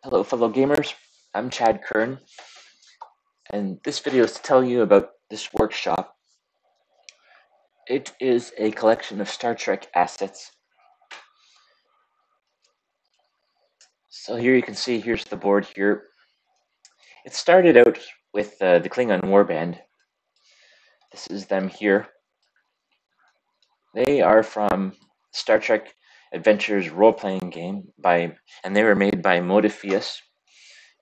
Hello, fellow gamers. I'm Chad Kern, and this video is to tell you about this workshop. It is a collection of Star Trek assets. So here you can see, here's the board here. It started out with the Klingon Warband. This is them here. They are from Star Trek Adventures role-playing game, and they were made by Modiphius.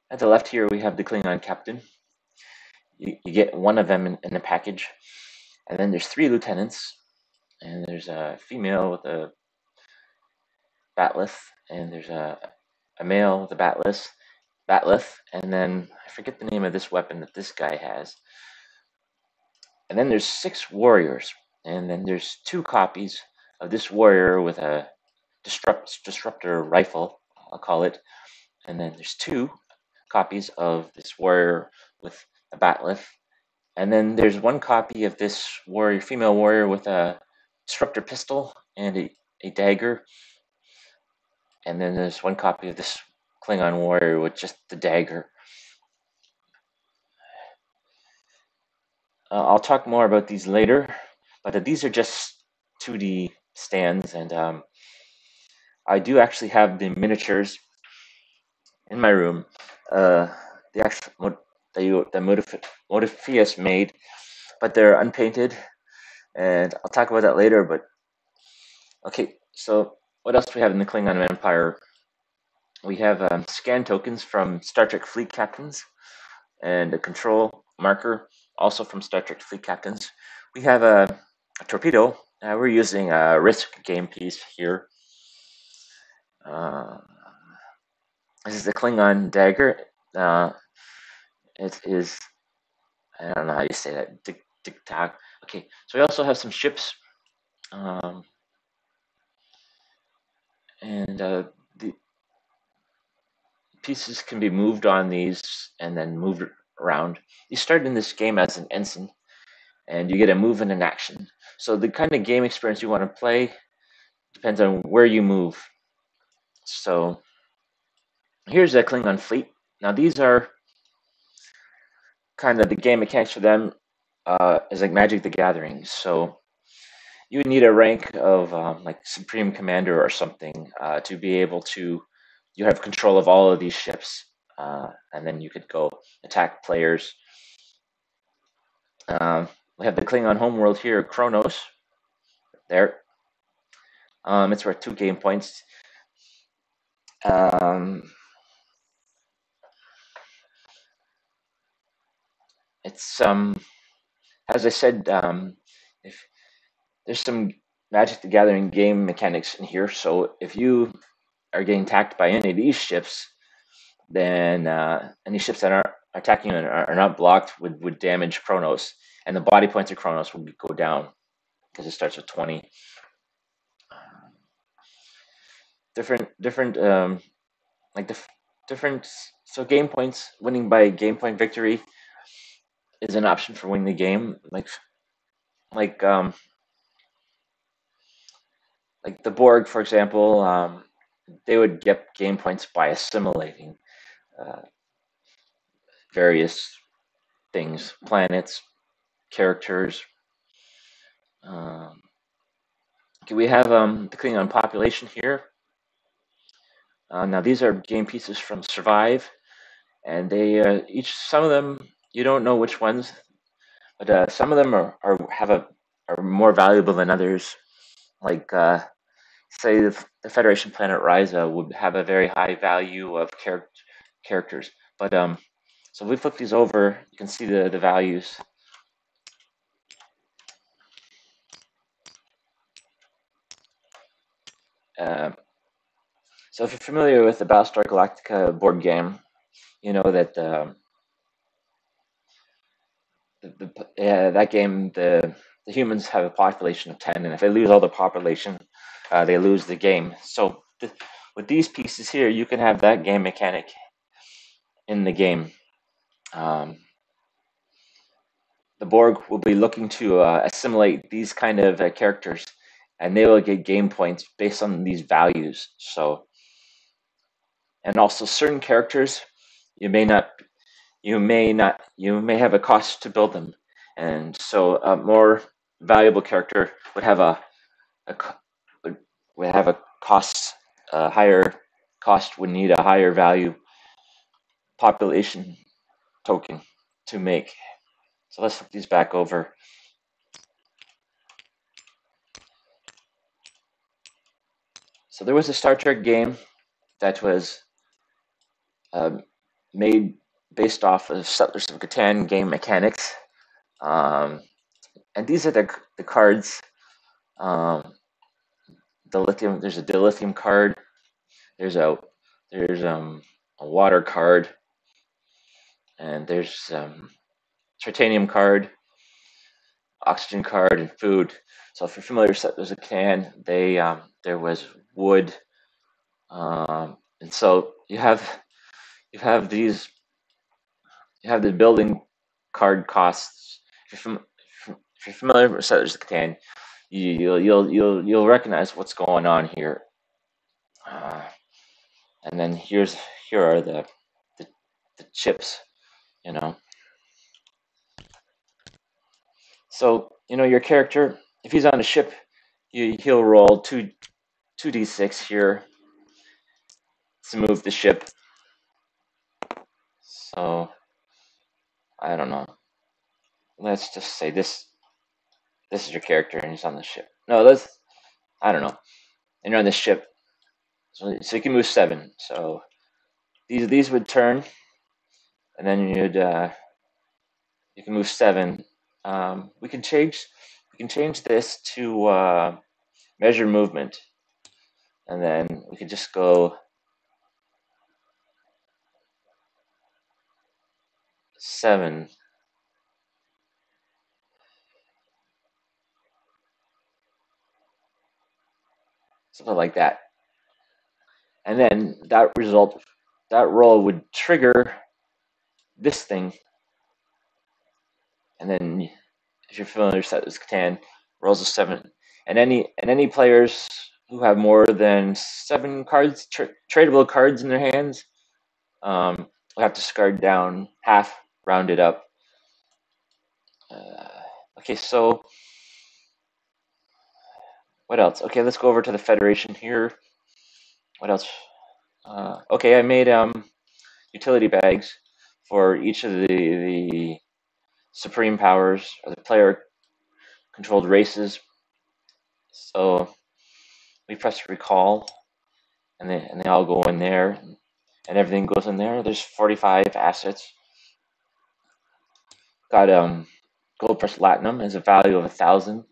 At the left here, we have the Klingon captain. You get one of them in the package. And then there's 3 lieutenants. And there's a female with a batleth, and there's a male with a batleth, and then I forget the name of this weapon that this guy has. And then there's 6 warriors, and then there's 2 copies of this warrior with a disruptor rifle, I'll call it, and then there's 2 copies of this warrior with a batleth, and then there's 1 copy of this warrior, female warrior, with a disruptor pistol and a dagger. And then there's 1 copy of this Klingon warrior with just the dagger. I'll talk more about these later, but these are just 2D stands, and I do actually have the miniatures in my room. The actual the Modiphius made, but they're unpainted, and I'll talk about that later. But okay, so what else do we have in the Klingon Empire? We have scan tokens from Star Trek fleet captains, and a control marker also from Star Trek fleet captains. We have a torpedo. We're using a Risk game piece here. This is the Klingon dagger. It is, I don't know how you say that, tic-tac. Okay, so we also have some ships. And the pieces can be moved on these and then moved around. You start in this game as an ensign, and you get a move and an action. So the kind of game experience you want to play depends on where you move. So here's a Klingon fleet. Now these are kind of the game mechanics for them is like Magic the Gathering. So you would need a rank of like Supreme Commander or something to be able to, you have control of all of these ships, and then you could go attack players. We have the Klingon homeworld here, Kronos. There. It's worth 2 game points. It's as I said, if there's some Magic the Gathering game mechanics in here, so if you are getting attacked by any of these ships, then any ships that are attacking you and are not blocked would damage Kronos, and the body points of Kronos would go down because it starts with 20. Different so game points, winning by game point victory is an option for winning the game. Like the Borg, for example, they would get game points by assimilating various things, planets, characters. Okay, we have the Klingon population here. Now these are game pieces from Survive, and they some of them you don't know which ones, but some of them are more valuable than others. Like say the Federation planet Risa would have a very high value of characters, but so if we flip these over, you can see the values. So if you're familiar with the Battlestar Galactica board game, you know that that game, the humans have a population of 10, and if they lose all the population, they lose the game. So with these pieces here, you can have that game mechanic in the game. The Borg will be looking to assimilate these kind of characters, and they will get game points based on these values. So, and also certain characters you may not you may have a cost to build them, and so a more valuable character would have a would have a cost a higher cost would need a higher value population token to make. So let's flip these back over. So there was a Star Trek game that was um, made based off of Settlers of Catan game mechanics, and these are the cards. Um, the lithium. There's a dilithium card. There's a water card, and there's titanium card, oxygen card, and food. So if you're familiar with Settlers of Catan, there was wood, and so you have these you have the building card costs. If you're familiar with Settlers of Catan, you'll recognize what's going on here. Uh, and then here are the the chips, you know. So your character, if he's on a ship, he'll roll two d6 here to move the ship. So I don't know. Let's just say this is your character and he's on the ship. No, I don't know. And you're on the ship, so you can move 7. So these would turn, and then you can move 7. We can change this to measure movement, and then we could just go 7. Something like that. And then that roll would trigger this thing. And then if you're familiar with Settlers of Catan, rolls a 7. And any players who have more than 7 cards, tradable cards in their hands, will have to discard down half, rounded up. Okay, so what else? Okay, let's go over to the Federation here. What else? Okay, I made utility bags for each of the supreme powers or the player controlled races. So we press recall, and they all go in there, and everything goes in there. There's 45 assets. Got gold plus platinum as a value of 1,000.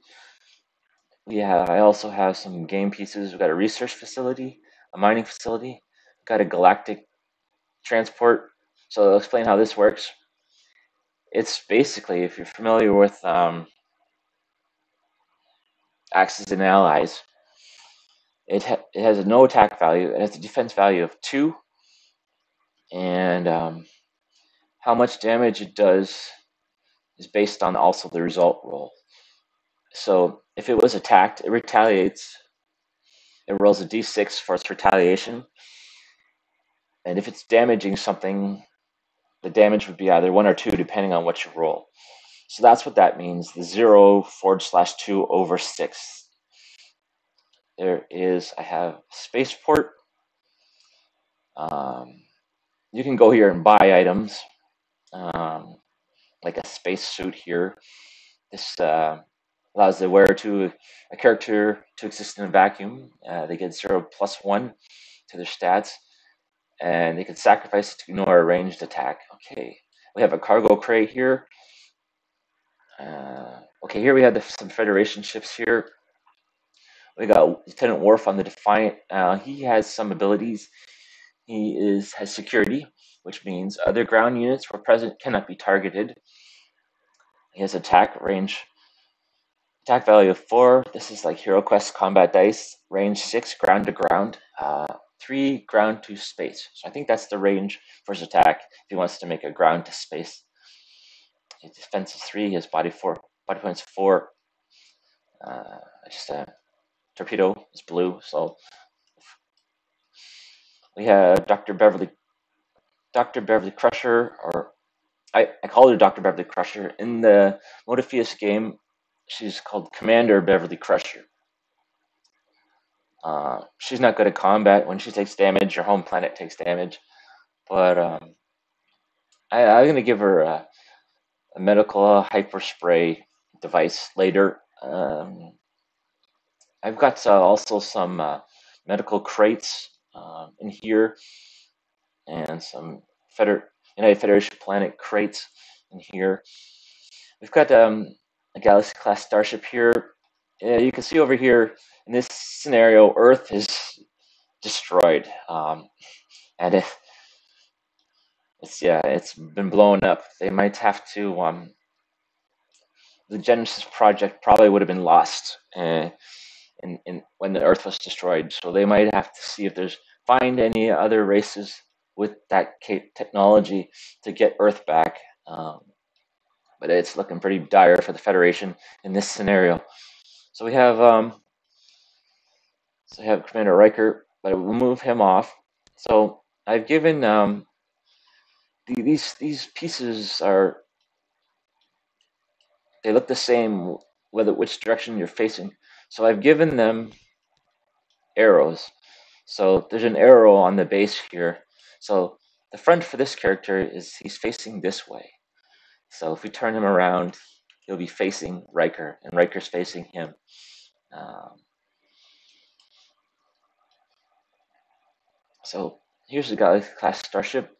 I also have some game pieces. We've got a research facility, a mining facility, got a galactic transport. So I'll explain how this works. It's basically, if you're familiar with Axis and Allies, it has a no attack value. It has a defense value of 2, and how much damage it does is based on also the result roll. So if it was attacked, it retaliates. It rolls a d6 for its retaliation, and if it's damaging something, the damage would be either 1 or 2 depending on what you roll. So that's what that means. The 0/2 over 6. I have spaceport. You can go here and buy items, like a space suit here. This allows the wearer a character to exist in a vacuum. They get 0+1 to their stats, and they can sacrifice it to ignore a ranged attack. Okay, we have a cargo crate here. Okay, here we have some Federation ships here. We got Lieutenant Worf on the Defiant. He has some abilities. He has security, which means other ground units where present cannot be targeted. He has attack value of 4. This is like Hero Quest combat dice. Range 6, ground to ground. 3, ground to space. So I think that's the range for his attack if he wants to make a ground to space. His defense is 3. His body points 4. Just a torpedo is blue, so We have Dr. Beverly Crusher, or I call her Dr. Beverly Crusher. In the Modiphius game, she's called Commander Beverly Crusher. She's not good at combat. When she takes damage, your home planet takes damage. But I'm going to give her a medical hyper spray device later. I've got also some medical crates in here, and some United Federation planet crates in here. We've got a Galaxy class starship here. You can see over here in this scenario, Earth is destroyed, and it's been blown up. They might have to. The Genesis project probably would have been lost in when the Earth was destroyed. So they might have to see if there's find any other races with that technology to get Earth back. But it's looking pretty dire for the Federation in this scenario. So we have Commander Riker, but we'll move him off. So I've given these pieces are, they look the same whether which direction you're facing. So I've given them arrows. So there's an arrow on the base here. So the front for this character is he's facing this way. So if we turn him around, he'll be facing Riker, and Riker's facing him. So here's the Galaxy class starship.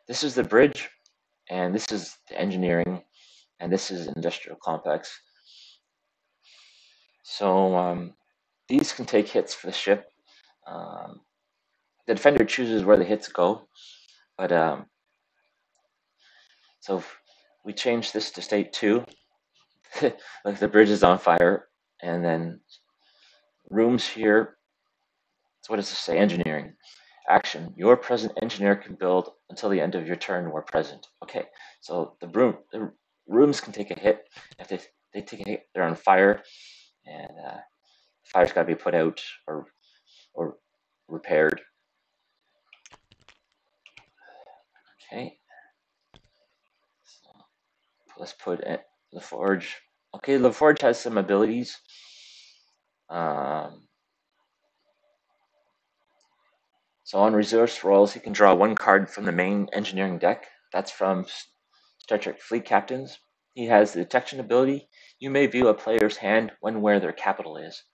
This is the bridge, and this is the engineering, and this is industrial complex. So these can take hits for the ship. The defender chooses where the hits go, but so if we change this to state 2, like the bridge is on fire, and then rooms here. So what does this say? Engineering. Action. Your present engineer can build until the end of your turn where present. Okay, so the rooms can take a hit. If they take a hit, they're on fire, and fire's got to be put out or repaired. Okay, so let's put LaForge. Okay, LaForge has some abilities. So on resource rolls, he can draw 1 card from the main engineering deck. That's from Star Trek Fleet Captains. He has the detection ability. You may view a player's hand when where their capital is.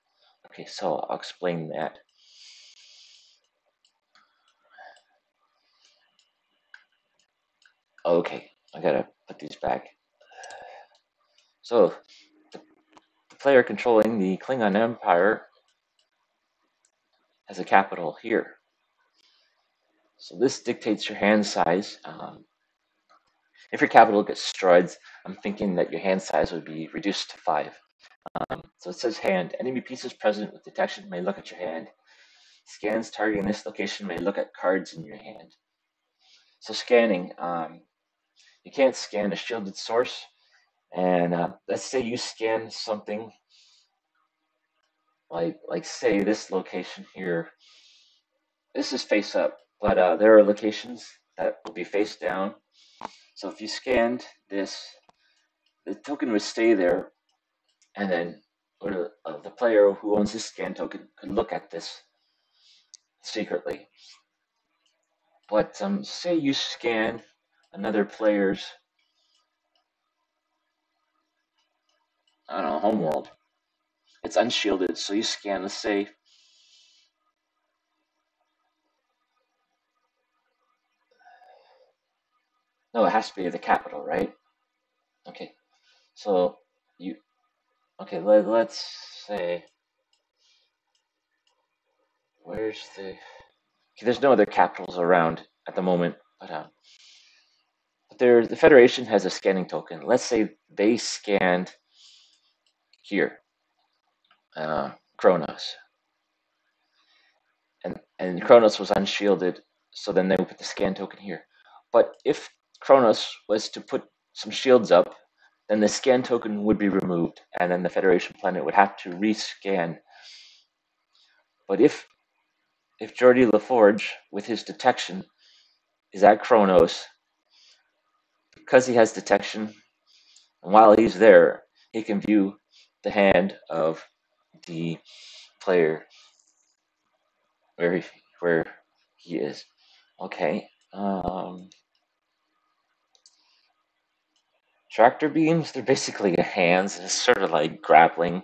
Okay, so I'll explain that. Okay, I gotta put these back. So the player controlling the Klingon Empire has a capital here. So this dictates your hand size. If your capital gets destroyed, I'm thinking that your hand size would be reduced to 5. So it says hand. Enemy pieces present with detection may look at your hand. Scans targeting this location may look at cards in your hand. So scanning, you can't scan a shielded source. And let's say you scan something like say this location here. This is face up, but there are locations that will be face down. So if you scanned this, the token would stay there, and then the player who owns this scan token could look at this secretly. But say you scan another player's, I don't know, homeworld. It's unshielded, so you scan, let's say, no, it has to be the capital, right? Okay, so let's say, where's the, okay, there's no other capitals around at the moment, but the Federation has a scanning token. Let's say they scanned here, Kronos, and Kronos was unshielded, so then they would put the scan token here. But if Kronos was to put some shields up, then the scan token would be removed, and then the Federation planet would have to rescan. But if if Geordie LaForge, with his detection, is at Kronos, because he has detection, and while he's there, he can view the hand of the player where he is. Okay. Tractor beams, they're basically hands. It's sort of like grappling.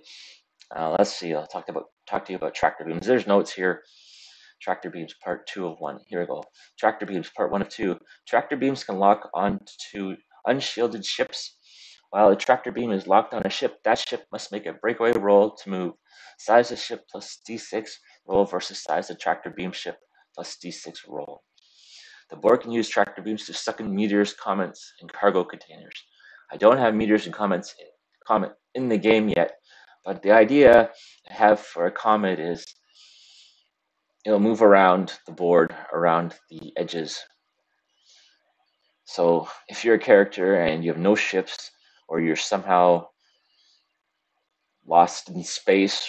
Let's see. I'll talk to you about tractor beams. There's notes here. Tractor beams part 2 of 1. Here we go. Tractor beams part 1 of 2. Tractor beams can lock onto unshielded ships. While a tractor beam is locked on a ship, that ship must make a breakaway roll to move. Size of ship plus d6 roll versus size of tractor beam ship plus d6 roll. The board can use tractor beams to suck in meteors, comets, and cargo containers. I don't have meteors and comet in the game yet, but the idea I have for a comet is it'll move around the board, around the edges. So if you're a character and you have no ships, or you're somehow lost in space,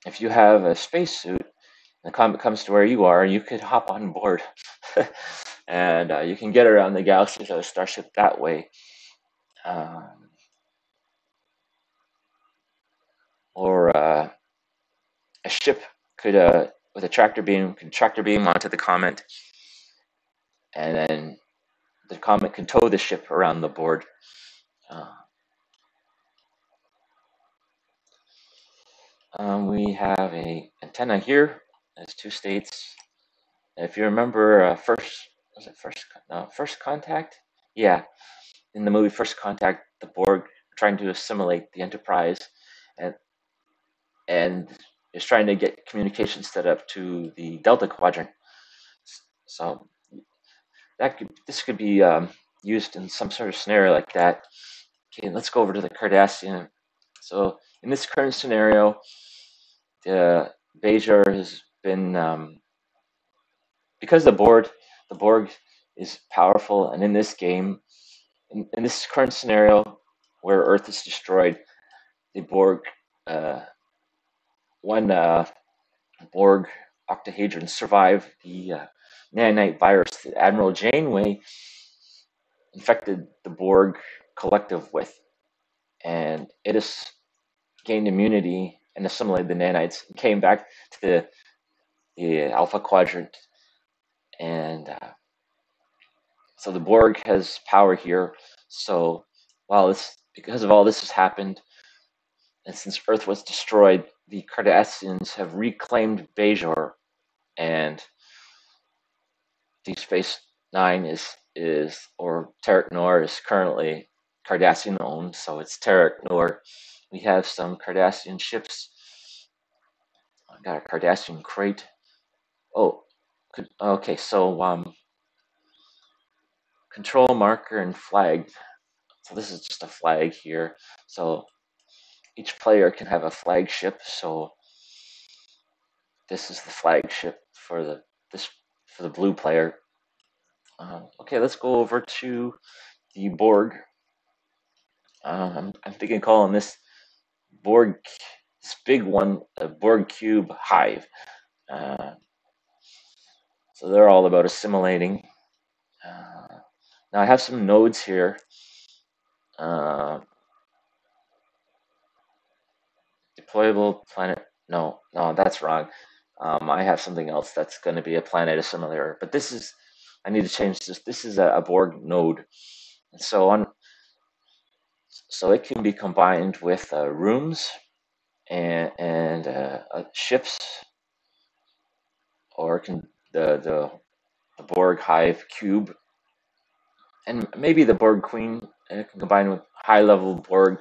if you have a spacesuit, the comet comes to where you are, you could hop on board, and you can get around the galaxy with a starship that way. Or a ship could, with a tractor beam, can tractor beam onto the comet, and then the comet can tow the ship around the board. We have a antenna here. There's 2 states. If you remember, First Contact? Yeah, in the movie First Contact, the Borg are trying to assimilate the Enterprise, and is trying to get communication set up to the Delta Quadrant. So this could be used in some sort of scenario like that. Okay, let's go over to the Cardassian. So in this current scenario, the Bajor has been, because the Borg is powerful, and in this game, in this current scenario where Earth is destroyed, the Borg, one Borg octahedron survived the nanite virus that Admiral Janeway infected the Borg collective with, and it has gained immunity and assimilated the nanites and came back to the Alpha Quadrant, and so the Borg has power here. So because of all this has happened, and since Earth was destroyed, the Cardassians have reclaimed Bajor, and Deep Space Nine or Terra Nor is currently Cardassian owned, so it's Terra Nor. We have some Cardassian ships. I got a Cardassian crate. Oh, okay. So control marker and flag. So this is just a flag here. So each player can have a flagship. So this is the flagship for the blue player. Okay, let's go over to the Borg. I'm thinking calling this Borg, this big one, a Borg cube hive. So they're all about assimilating. Now I have some nodes here. Deployable planet. No, that's wrong. I have something else that's going to be a planet assimilator. But I need to change this. This is a Borg node. And so it can be combined with rooms and ships, or can the Borg hive cube, and maybe the Borg queen, and it can combine with high level Borg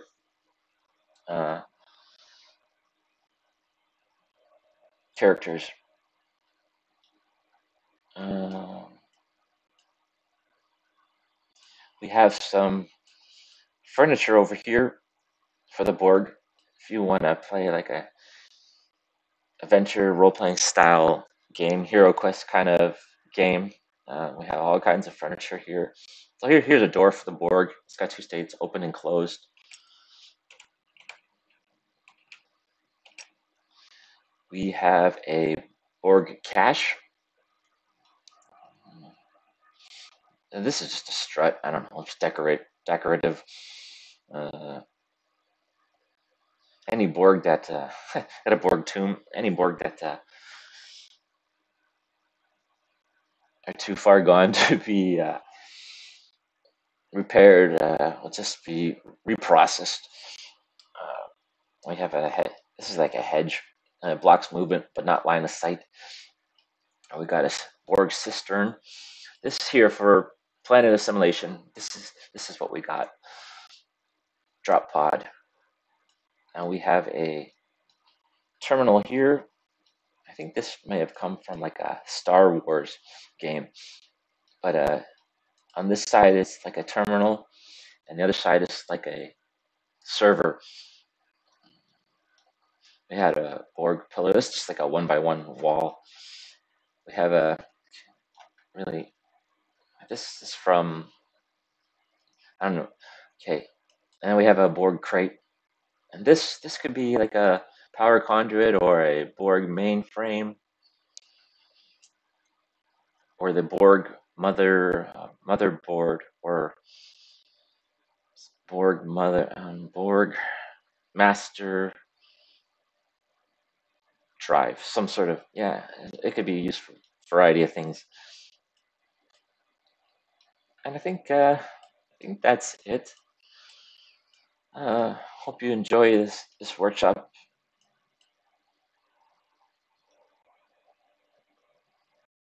characters. We have some furniture over here for the Borg. If you want to play like a adventure role-playing style game, Hero Quest kind of game, we have all kinds of furniture here. So here's a door for the Borg. It's got 2 states, open and closed. We have a Borg cache. And this is just a strut. I don't know. It's decorative. Uh, any Borg that at a Borg tomb, any Borg that are too far gone to be repaired will just be reprocessed. Uh, we have a head. This is like a hedge. It blocks movement, but not line of sight. We got a Borg cistern. This is here for planet assimilation. This is what we got. Drop pod. Now we have a terminal here. I think this may have come from like a Star Wars game, but on this side it's like a terminal, and the other side is like a server. We had a Borg pillar. This is just like a 1x1 wall. We have a really. This is from, I don't know. Okay, and then we have a Borg crate, and this could be like a power conduit or a Borg mainframe or the Borg motherboard or Borg master drive, some sort of, yeah. It could be used for a variety of things, and I think that's it. Hope you enjoy this workshop.